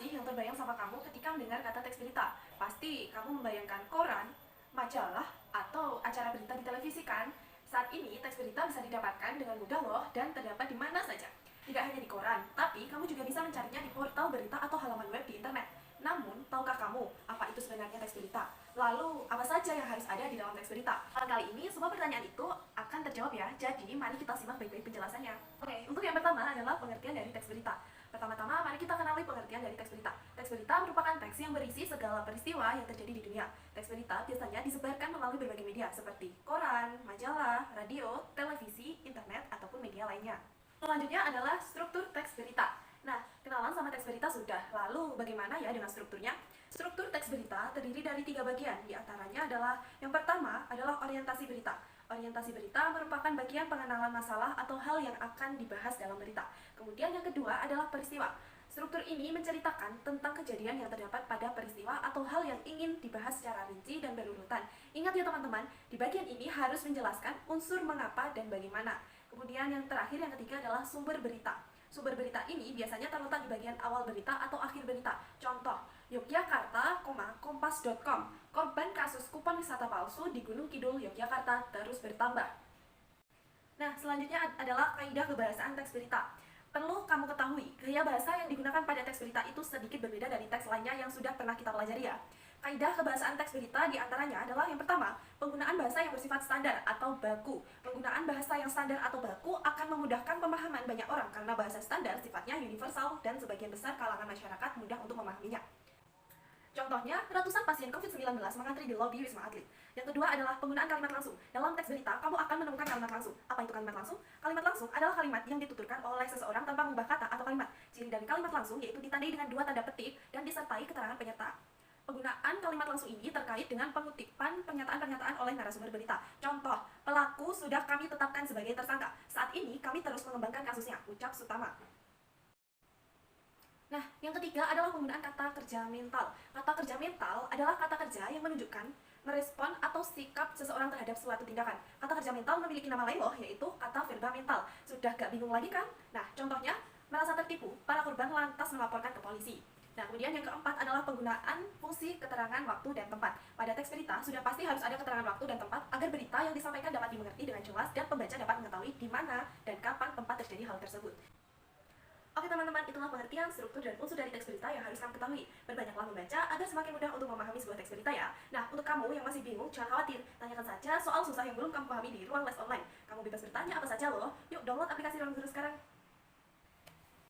sih yang terbayang sama kamu ketika mendengar kata teks berita? Pasti kamu membayangkan koran, majalah, atau acara berita di televisi kan? Saat ini teks berita bisa didapatkan dengan mudah loh dan terdapat di mana saja. Tidak hanya di koran, tapi kamu juga bisa mencarinya di portal berita atau halaman web di internet. Namun, tahukah kamu apa itu sebenarnya teks berita? Lalu, apa saja yang harus ada di dalam teks berita? Kali ini, semua pertanyaan itu akan terjawab ya. Jadi, mari kita simak baik-baik penjelasannya. Oke, untuk yang pertama adalah pengertian dari teks berita. Pertama-tama, mari kita kenali pengertian dari teks berita. Teks berita merupakan teks yang berisi segala peristiwa yang terjadi di dunia. Teks berita biasanya disebarkan melalui berbagai media seperti koran, majalah, radio, televisi, internet, ataupun media lainnya. Selanjutnya adalah struktur teks berita. Nah, kenalan sama teks berita sudah. Lalu, bagaimana ya dengan strukturnya? Struktur teks berita terdiri dari 3 bagian. Di antaranya adalah, yang pertama adalah orientasi berita. Orientasi berita merupakan bagian pengenalan masalah atau hal yang akan dibahas dalam berita. Kemudian yang kedua adalah peristiwa. Struktur ini menceritakan tentang kejadian yang terdapat pada peristiwa atau hal yang ingin dibahas secara rinci dan berurutan. Ingat ya teman-teman, di bagian ini harus menjelaskan unsur mengapa dan bagaimana. Kemudian yang terakhir, yang ketiga adalah sumber berita. Sumber berita ini biasanya terletak di bagian awal berita atau akhir berita. Contoh, Yogyakarta, kompas.com. Korban kasus kupon wisata palsu di Gunung Kidul, Yogyakarta terus bertambah. Nah, selanjutnya adalah kaidah kebahasaan teks berita. Perlu kamu ketahui, gaya bahasa yang digunakan pada teks berita itu sedikit berbeda dari teks lainnya yang sudah pernah kita pelajari ya. Kaidah kebahasaan teks berita diantaranya adalah yang pertama, penggunaan bahasa yang bersifat standar atau baku. Penggunaan bahasa yang standar atau baku akan memudahkan pemahaman banyak orang karena bahasa standar sifatnya universal dan sebagian besar kalangan masyarakat mudah untuk memahaminya. Contohnya, ratusan pasien COVID-19 mengantri di lobi Wisma Atlet. Yang kedua adalah penggunaan kalimat langsung. Dalam teks berita, kamu akan menemukan kalimat langsung. Apa itu kalimat langsung? Kalimat langsung adalah kalimat yang dituturkan oleh seseorang tanpa mengubah kata atau kalimat. Ciri dari kalimat langsung yaitu ditandai dengan 2 tanda petik dan disertai keterangan penyerta. Penggunaan kalimat langsung ini terkait dengan pengutipan pernyataan-pernyataan oleh narasumber berita. Contoh, pelaku sudah kami tetapkan sebagai tersangka. Saat ini kami terus mengembangkan kasusnya, ucap Sutama. Nah, yang ketiga adalah penggunaan kata kerja mental. Kata kerja mental adalah kata kerja yang menunjukkan merespon atau sikap seseorang terhadap suatu tindakan. Kata kerja mental memiliki nama lain loh, yaitu kata verba mental. Sudah gak bingung lagi kan? Nah, contohnya, merasa tertipu, para korban lantas melaporkan ke polisi. Nah, kemudian yang keempat adalah penggunaan fungsi keterangan waktu dan tempat. Pada teks berita, sudah pasti harus ada keterangan waktu dan tempat agar berita yang disampaikan dapat dimengerti dengan jelas dan pembaca dapat mengetahui di mana dan kapan tempat terjadi hal tersebut. Oke teman-teman, itulah pengertian, struktur, dan unsur dari teks berita yang harus kamu ketahui. Berbanyaklah membaca agar semakin mudah untuk memahami sebuah teks berita ya. Nah, untuk kamu yang masih bingung, jangan khawatir. Tanyakan saja soal susah yang belum kamu pahami di ruang les online. Kamu bebas bertanya apa saja loh. Yuk download aplikasi Ruang Guru sekarang.